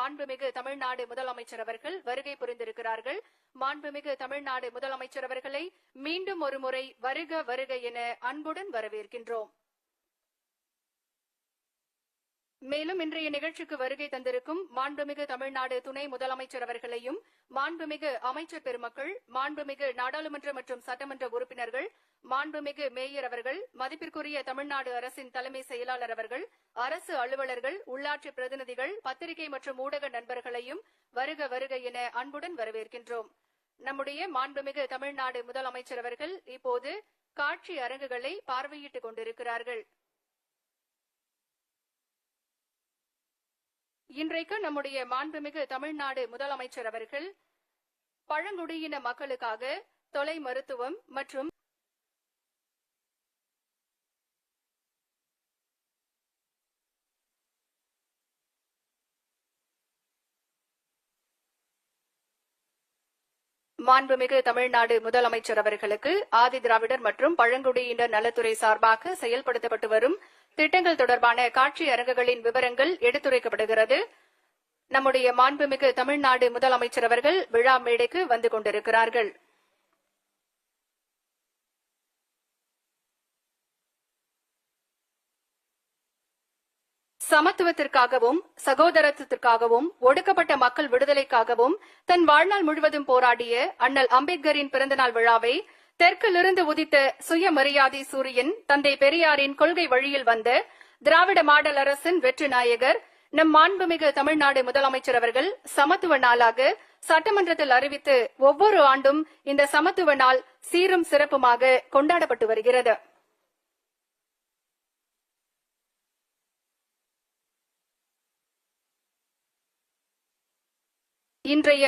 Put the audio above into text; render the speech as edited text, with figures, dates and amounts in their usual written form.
மாண்புமிகு தமிழ்நாடு முதலமைச்சர் அவர்கள் வருகை புரிந்திருக்கிறார்கள். மாண்புமிகு தமிழ்நாடு முதலமைச்சர் அவர்களை மீண்டும் ஒருமுறை வருக வருக என அன்புடன் வரவேற்கின்றோம். மேலும் இன்றைய நிகழ்ச்சிக்கு வருகை தந்திருக்கும் மாண்புமிகு தமிழ்நாடு துணை முதலமைச்சர் அவர்களையும், மாண்புமிகு அமைச்சர் பெருமக்கள், மாண்புமிகு நாடாளுமன்ற மற்றும் சட்டமன்ற உறுப்பினர்கள், மாண்புமிகு மேயர் அவர்கள், மதிப்பிற்குரிய தமிழ்நாடு அரசின் தலைமை செயலாளர் அவர்கள், அரசு அலுவலர்கள், உள்ளாட்சி பிரதிநிதிகள், பத்திரிகை மற்றும் ஊடக நண்பர்களையும் வருக வருக என அன்புடன் வரவேற்கின்றோம். நம்முடைய மாண்புமிகு தமிழ்நாடு முதலமைச்சர் அவர்கள் இப்போது காட்சி அரங்குகளை பார்வையிட்டுக் கொண்டிருக்கிறார்கள். இன்றைக்கு நம்முடைய மாண்புமிகு தமிழ்நாடு முதலமைச்சர் அவர்கள் பழங்குடியின மக்களுக்காக தொலை மருத்துவம் மற்றும் மாண்புமிகு தமிழ்நாடு முதலமைச்சர் அவர்களுக்கு ஆதி திராவிடர் மற்றும் பழங்குடியினர் நலத்துறை சார்பாக செயல்படுத்தப்பட்டு வரும் திட்டங்கள் தொடர்பான காட்சி அரங்குகளின் விவரங்கள் எடுத்துரைக்கப்படுகிறது. நம்முடைய மாண்புமிகு தமிழ்நாடு முதலமைச்சர் அவர்கள் விழா மேடைக்கு வந்து கொண்டிருக்கிறார்கள். சமத்துவத்திற்காகவும் சகோதரத்துவத்திற்காகவும் ஒடுக்கப்பட்ட மக்கள் விடுதலைக்காகவும் தன் வாழ்நாள் முழுவதும் போராடிய அண்ணல் அம்பேத்கரின் பிறந்தநாள் விழாவை தெற்கிலிருந்து உதித்த சுயமரியாதை சூரியன் தந்தை பெரியாரின் கொள்கை வழியில் வந்த திராவிட மாடல் அரசின் வெற்றி நாயகர் நம் மாண்புமிகு தமிழ்நாடு முதலமைச்சர் அவர்கள் சமத்துவ நாளாக சட்டமன்றத்தில் அறிவித்து ஒவ்வொரு ஆண்டும் இந்த சமத்துவ நாள் சீரும் சிறப்புமாக கொண்டாடப்பட்டு வருகிறது. இன்றைய